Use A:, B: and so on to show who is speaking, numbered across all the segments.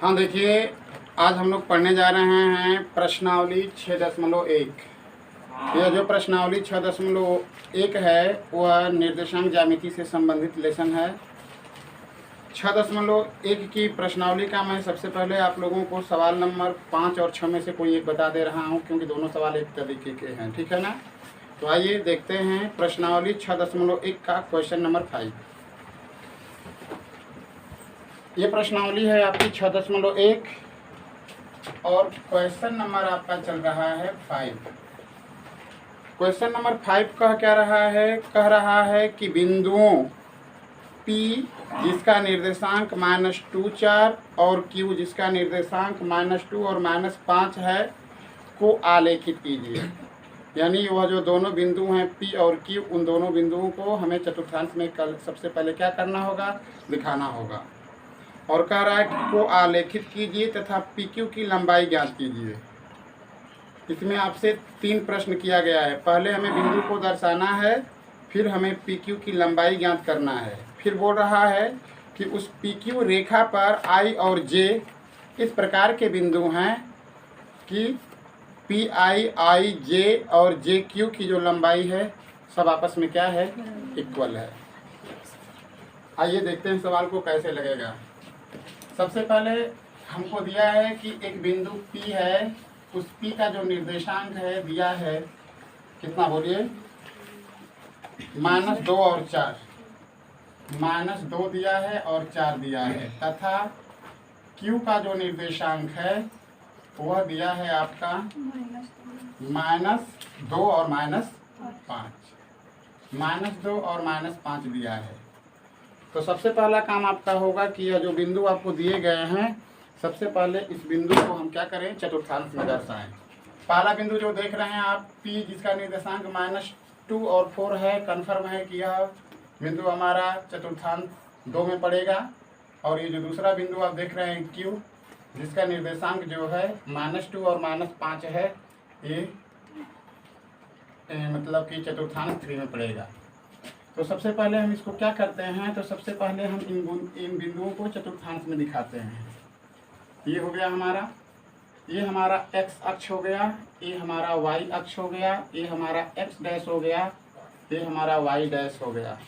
A: हाँ देखिए, आज हम लोग पढ़ने जा रहे हैं प्रश्नावली 6.1। यह जो प्रश्नावली 6.1 है वह निर्देशांक ज्यामिति से संबंधित लेसन है। 6.1 की प्रश्नावली का मैं सबसे पहले आप लोगों को सवाल नंबर 5 और 6 में से कोई एक बता दे रहा हूँ, क्योंकि दोनों सवाल एक तरीके के हैं, ठीक है ना। तो आइए देखते हैं प्रश्नावली 6.1 का क्वेश्चन नंबर 5। ये प्रश्नावली है आपकी 6.1 और क्वेश्चन नंबर आपका चल रहा है 5। क्वेश्चन नंबर 5 कह रहा है कि बिंदुओं P जिसका निर्देशांक -2 4 और Q जिसका निर्देशांक -2 और -5 है को आलेखित कीजिए। यानी वह जो दोनों बिंदु हैं P और Q, उन दोनों बिंदुओं को हमें चतुर्थांश में सबसे पहले क्या करना होगा, दिखाना होगा। और कह रहा है कि को आलेखित कीजिए तथा PQ की लंबाई ज्ञात कीजिए। इसमें आपसे 3 प्रश्न किया गया है। पहले हमें बिंदु को दर्शाना है, फिर हमें PQ की लंबाई ज्ञात करना है। फिर बोल रहा है कि उस PQ रेखा पर I और J इस प्रकार के बिंदु हैं कि PI, IJ और JQ की जो लंबाई है सब आपस में क्या है, इक्वल है। आइए देखते हैं सवाल को कैसे लगेगा। सबसे पहले हमको दिया है कि एक बिंदु P है, उस P का जो निर्देशांक है दिया है कितना, बोलिए, -2 और 4। -2 दिया है और 4 दिया है, तथा Q का जो निर्देशांक है वह दिया है आपका -2 और -5। -2 और -5 दिया है। तो सबसे पहला काम आपका होगा कि यह जो बिंदु आपको दिए गए हैं, सबसे पहले इस बिंदु को हम क्या करें, चतुर्थांश में दर्शाएं। पहला बिंदु जो देख रहे हैं आप, P जिसका निर्देशांक -2 और 4 है, कन्फर्म है कि यह बिंदु हमारा चतुर्थांश 2 में पड़ेगा। और ये जो दूसरा बिंदु आप देख रहे हैं Q जिसका निर्देशांक जो है -2 और -5 है, ये मतलब कि चतुर्थांश 3 में पड़ेगा। तो सबसे पहले हम इसको क्या करते हैं, तो सबसे पहले हम इन बिंदुओं को चतुर्थांश में दिखाते हैं। ये हो गया हमारा, ये हमारा x अक्ष हो गया, ये हमारा y अक्ष हो गया, ये हमारा x डैश हो गया, ये हमारा y डैश हो गया।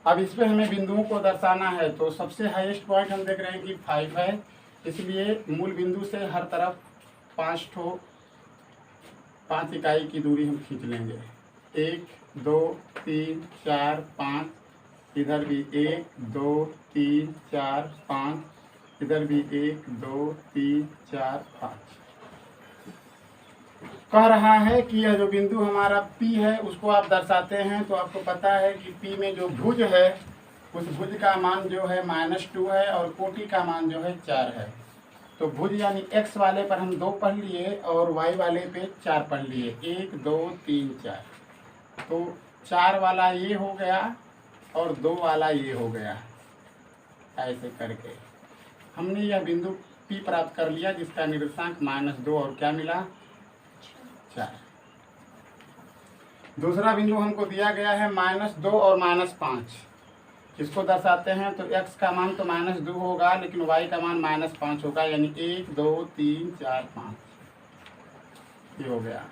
A: अब इस पे हमें बिंदुओं को दर्शाना है। तो सबसे हाईएस्ट पॉइंट हम देख रहे हैं कि 5 है, इसलिए मूल बिंदु से हर तरफ 5 इकाई की दूरी हम खींच लेंगे। 1 2 3 4 5, इधर भी 1 2 3 4 5, इधर भी 1 2 3 4 5। कह रहा है कि यह जो बिंदु हमारा P है उसको आप दर्शाते हैं। तो आपको पता है कि P में जो भुज है उस भुज का मान जो है -2 है और कोटि का मान जो है 4 है। तो भुज यानी x वाले पर हम 2 पढ़ लिए और y वाले पे 4 पढ़ लिए, 1 2 3 4। तो 4 वाला ये हो गया और 2 वाला ये हो गया। ऐसे करके हमने यह बिंदु P प्राप्त कर लिया जिसका निर्देशांक -2 और क्या मिला, 4। दूसरा बिंदु हमको दिया गया है -2 और -5। इसको दर्शाते हैं तो x का मान तो -2 होगा, लेकिन y का मान -5 होगा, यानी 1 2 3 4 5 ये हो गया।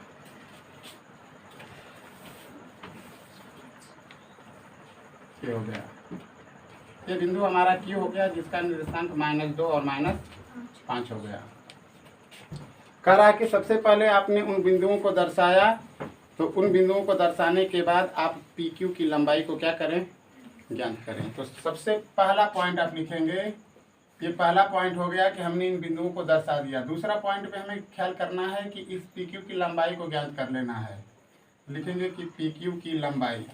A: ये हो गया, ये बिंदु हमारा Q हो गया जिसका निर्देशांक -2 और -5 हो गया। कह रहा है कि सबसे पहले आपने उन बिंदुओं को दर्शाया, तो उन बिंदुओं को दर्शाने के बाद आप PQ की लंबाई को क्या करें, ज्ञात करें। तो सबसे पहला पॉइंट आप लिखेंगे, ये पहला पॉइंट हो गया कि हमने इन बिंदुओं को दर्शा दिया। दूसरा पॉइंट पे हमें ख्याल करना है कि इस PQ की लंबाई को ज्ञात कर लेना है। लिखेंगे कि PQ की लंबाई,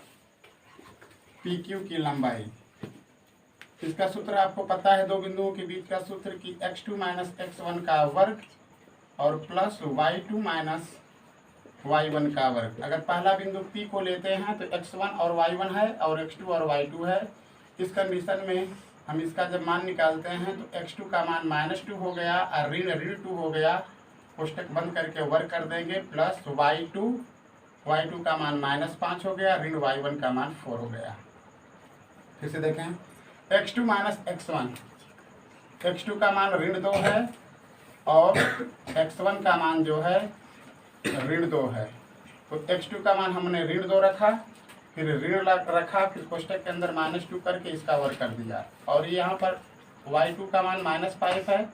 A: PQ की लंबाई, इसका सूत्र आपको पता है, दो बिंदुओं के बीच का सूत्र कि x2 - x1 का वर्ग और प्लस y2 - y1 का वर्ग। अगर पहला बिंदु P को लेते हैं तो x1 और y1 है और x2 और y2 है। इस कंडीशन में हम इसका जब मान निकालते हैं तो x2 का मान -2 हो गया और ऋण 2 हो गया, कोष्टक बंद करके वर्ग कर देंगे, प्लस y2 का मान -5 हो गया, ऋण y1 का मान 4 हो गया। फिर से देखें, x2 - x1, x2 का मान -2 है और x1 का मान जो है -2 है। तो x2 का मान हमने -2 रखा, फिर ऋण रखा, फिर कोष्टक के अंदर -2 करके इसका वर्ग कर दिया। और यहाँ पर y2 का मान -5 है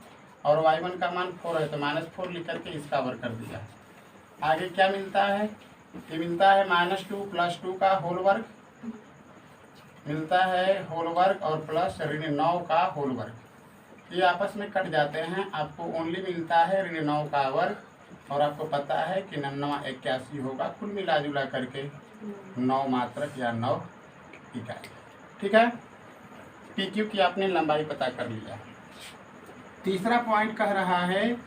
A: और y1 का मान 4 है, तो -4 लिख करके इसका वर्ग कर दिया। आगे क्या मिलता है? ये मिलता है -2 + 2 का होल वर्ग मिलता है, होल वर्ग और प्लस -9 का होल वर्ग। ये आपस में कट जाते हैं, आपको ओनली मिलता है -9 का वर्ग और आपको पता है कि 9 81 होगा। कुल मिला जुला करके 9 मात्रक या 9 इकाई। ठीक है, PQ की आपने लंबाई पता कर लिया। तीसरा पॉइंट कह रहा है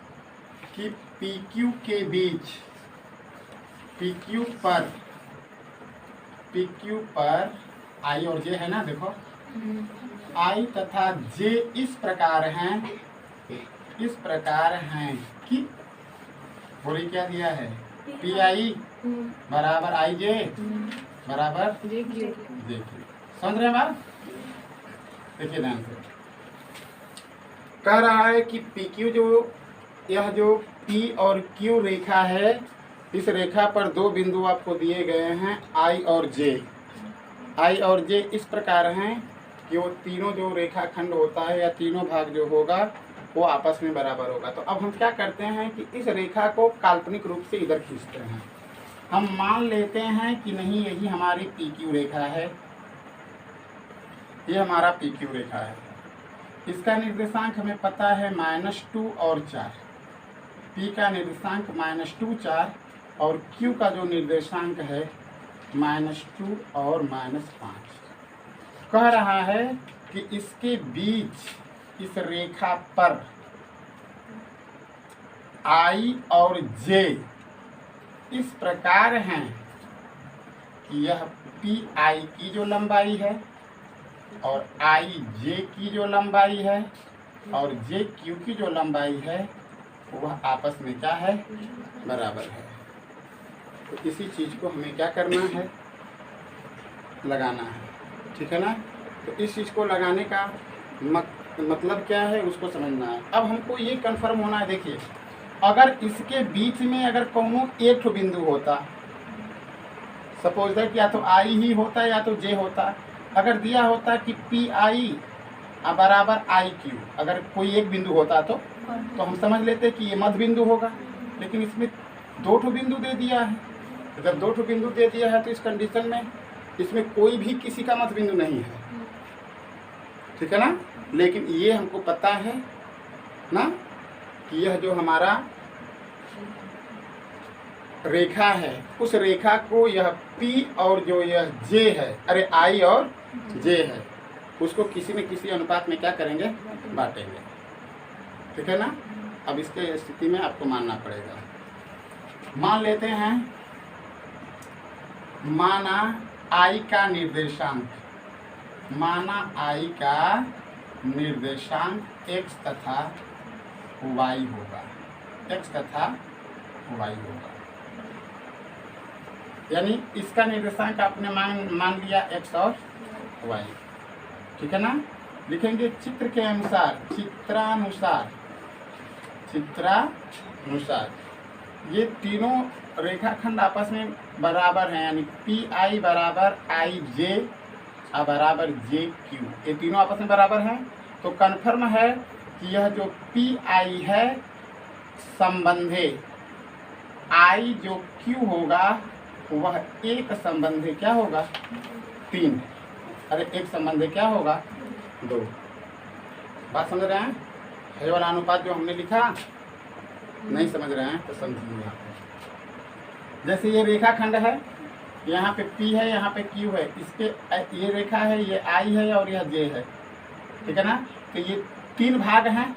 A: कि PQ के बीच PQ पर I और J है ना, देखो I तथा J इस प्रकार हैं कि बोली क्या दिया है, PI बराबर IJ बराबर JQ। समझ रहे हैं बात? देखिए ध्यान से, कह रहा है कि PQ यह जो P और Q रेखा है, इस रेखा पर 2 बिंदु आपको दिए गए हैं I और J इस प्रकार हैं कि वो तीनों जो रेखाखंड होता है या तीनों भाग जो होगा वो आपस में बराबर होगा। तो अब हम क्या करते हैं कि इस रेखा को काल्पनिक रूप से इधर खींचते हैं। हम मान लेते हैं कि नहीं, यही हमारी PQ रेखा है, ये हमारा PQ रेखा है। इसका निर्देशांक हमें पता है -2 और 4। P का निर्देशांक -2 4 और Q का जो निर्देशांक है -2 और -5। कह रहा है कि इसके बीच इस रेखा पर I और J इस प्रकार हैं कि यह PI की जो लंबाई है और IJ की जो लंबाई है और JQ की जो लंबाई है वह आपस में क्या है, बराबर है। तो इसी चीज़ को हमें क्या करना है, लगाना है। ठीक है ना? तो इस चीज़ को लगाने का मतलब क्या है उसको समझना है। अब हमको ये कंफर्म होना है, देखिए अगर इसके बीच में अगर कोनो एक बिंदु होता, सपोज दैट या तो I ही होता या तो J होता, अगर दिया होता कि PI बराबर IQ, अगर कोई एक बिंदु होता तो हम समझ लेते कि ये मध्य बिंदु होगा। लेकिन इसमें 2 बिंदु दे दिया है, तो जब 2 बिंदु दे दिया है तो इस कंडीशन में इसमें कोई भी किसी का मध्य बिंदु नहीं है। ठीक है ना? लेकिन ये हमको पता है ना कि यह जो हमारा रेखा है, उस रेखा को यह P और जो यह J है, अरे I और J है, उसको किसी न किसी अनुपात में क्या करेंगे, बांटेंगे। ठीक है ना? अब इसके स्थिति में आपको मानना पड़ेगा। मान लेते हैं, माना I का निर्देशांक, x तथा y होगा, यानी इसका निर्देशांक आपने मान लिया x और y। ठीक है ना? लिखेंगे चित्र के अनुसार, चित्रानुसार ये तीनों रेखाखंड आपस में बराबर हैं, यानी PI बराबर IJ बराबर JQ, ये तीनों आपस में बराबर हैं। तो कन्फर्म है कि यह जो PI है संबंधे I जो Q होगा वह एक संबंधे क्या होगा, 3। अरे एक संबंधे क्या होगा, 2। बात समझ रहे हैं? ये वाला अनुपात जो हमने लिखा नहीं समझ रहे हैं तो समझिए। जैसे ये रेखाखंड है, यहाँ पे P है, यहाँ पे Q है, इसके ये रेखा है, ये I है और यह J है। ठीक है ना? तो ये 3 भाग हैं।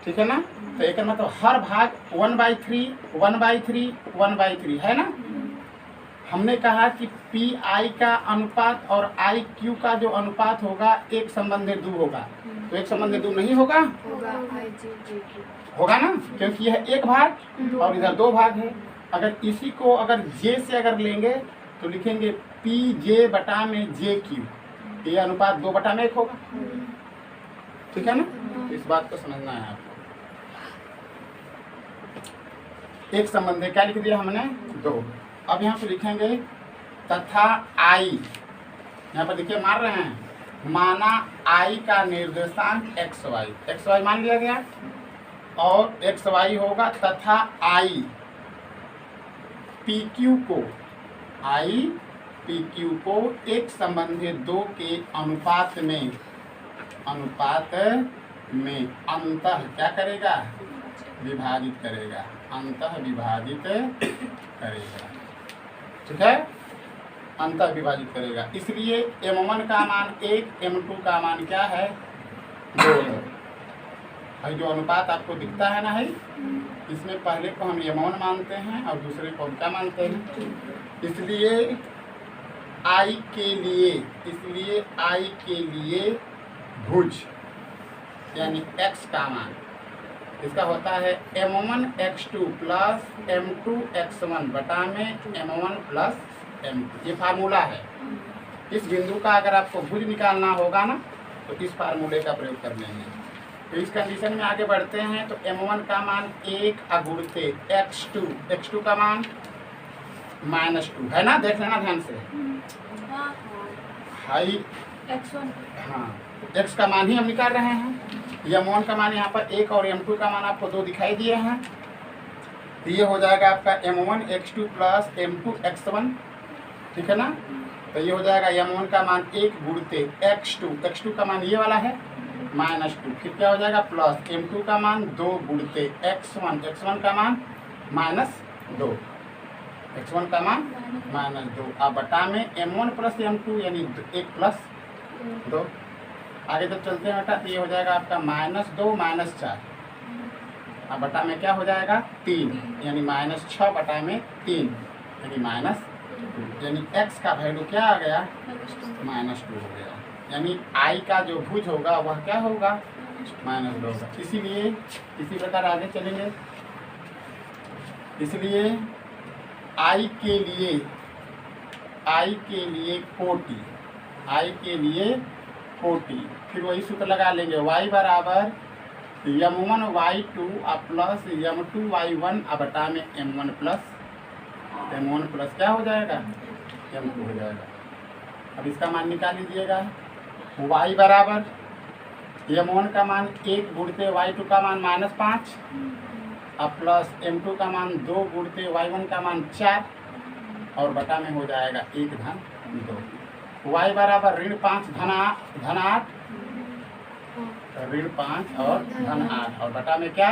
A: ठीक है ना? तो एक मतलब हर भाग 1/3 है ना? हमने कहा कि PI का अनुपात और IQ का जो अनुपात होगा एक संबंधे 2 होगा, तो एक संबंधे 2 नहीं होगा, होगा ना, क्योंकि यह एक भाग और इधर 2 भाग है। अगर इसी को अगर J से अगर लेंगे तो लिखेंगे PJ बटा में JQ, ये अनुपात 2/1 होगा। ठीक है ना? इस बात को समझना है आपको। एक संबंध है, क्या लिख दिया हमने? 2। अब यहाँ पे लिखेंगे तथा आई, यहाँ पर देखिए मार रहे हैं, माना आई का निर्देशांक एक्स वाई मान लिया गया और एक्स वाई होगा तथा आई पी क्यू को एक संबंधी 2 के अनुपात में अंतः क्या करेगा? विभाजित करेगा, अंतः विभाजित करेगा। ठीक है, अंतः विभाजित करेगा। इसलिए m1 का मान 1, m2 का मान क्या है? 2 है। जो अनुपात आपको दिखता है ना है, इसमें पहले को हम m1 मानते हैं और दूसरे को हम क्या मानते हैं? इसलिए I के लिए भुज यानी x का मान इसका होता है m1 x2 plus m2 x1 बटा में m1 प्लस m2। ये फार्मूला है। इस बिंदु का अगर आपको भुज निकालना होगा ना तो इस फार्मूले का प्रयोग कर लेंगे। तो इस कंडीशन में आगे बढ़ते हैं तो m1 का मान 1 अगुणित x2 का मान -2 है ना, देख लेना ध्यान से। हाई x1 हाँ, x का मान ही हम निकाल रहे हैं। m1 का मान यहाँ पर 1 और m2 का मान आपको 2 दिखाई दिए हैं। तो ये हो जाएगा आपका m1 x2 plus m2 x1। ठीक है ना, तो ये हो जाएगा m1 का मान 1 गुणित x2 का मान ये वाला है -2, फिर क्या हो जाएगा प्लस m2 का मान 2 गुणित x1 का मान -2, x1 का मान -2 अब बटा में m1 प्लस m2 यानी 1 प्लस 2। आगे जब चलते हैं बेटा तो ये हो जाएगा आपका -2 -4 अब बटा में क्या हो जाएगा 3 यानी -6 बटा में 3 यानी -2 यानी x का वैल्यू क्या आ गया? -2 हो गया। यानी I का जो भुज होगा वह क्या होगा? -2 होगा। इसीलिए इसी प्रकार आगे चलेंगे। इसलिए I के लिए कोटि फिर वही सूत्र लगा लेंगे y बराबर m1 y2 plus m2 y1 बटा में m1 प्लस क्या हो जाएगा? m2 हो जाएगा। अब इसका मान निकाल लीजिएगा। y बराबर m1 का मान 1 गुणित y2 का मान -5 प्लस m2 का मान 2 गुणित y1 का मान 4 और बटा में हो जाएगा 1 धन 2। y बराबर -5 धन 8 -5 और धन 8 और बटा में क्या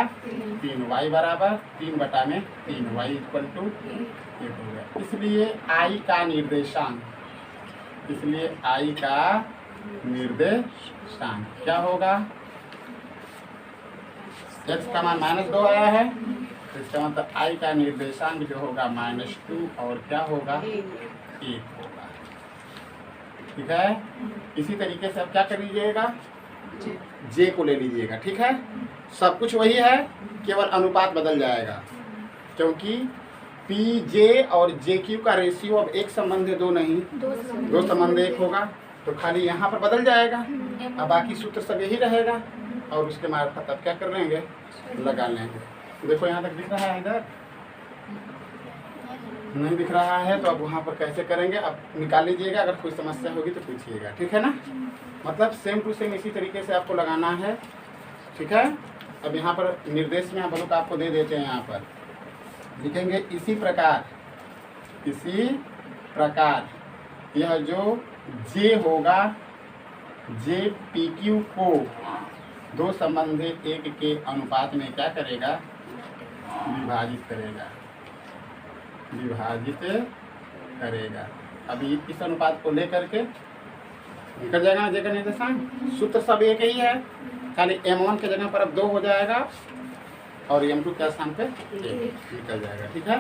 A: 3 y बराबर 3 बटा में 3 y इक्वल टू 1 हो गया। इसलिए I का निर्देशांक क्या होगा? x का मान -2 आया है तो इसका मतलब I का निर्देशांक जो होगा -2 और क्या होगा 1 होगा। ठीक है, इसी तरीके से आप क्या कर लीजिएगा? जे को ले लीजिएगा। ठीक है, सब कुछ वही है, केवल अनुपात बदल जाएगा क्योंकि पी जे और जे क्यू का रेशियो अब एक संबंध है 2 नहीं, 2 संबंध 1 होगा। तो खाली यहाँ पर बदल जाएगा, अब बाकी सूत्र सब यही रहेगा और उसके मार्फत अब क्या कर लेंगे? लगा लेंगे। देखो यहाँ तक दिख रहा है, इधर नहीं दिख रहा है तो अब वहाँ पर कैसे करेंगे? अब निकाल लीजिएगा, अगर कोई समस्या होगी तो पूछिएगा। ठीक है ना, मतलब सेम टू सेम इसी तरीके से आपको लगाना है। ठीक है, अब यहाँ पर निर्देश में बलूक आपको दे देते हैं। यहाँ पर लिखेंगे इसी प्रकार यह जो जे होगा, जे पी क्यू को 2 संबंधित 1 के अनुपात में क्या करेगा? विभाजित करेगा। अभी इस अनुपात को लेकर के निकल जाएगा ना जे का निर्देशांक। सूत्र सब एक ही है, खाली m1 के जगह पर अब 2 हो जाएगा और m2 के स्थान पे 1 निकल जाएगा। ठीक है।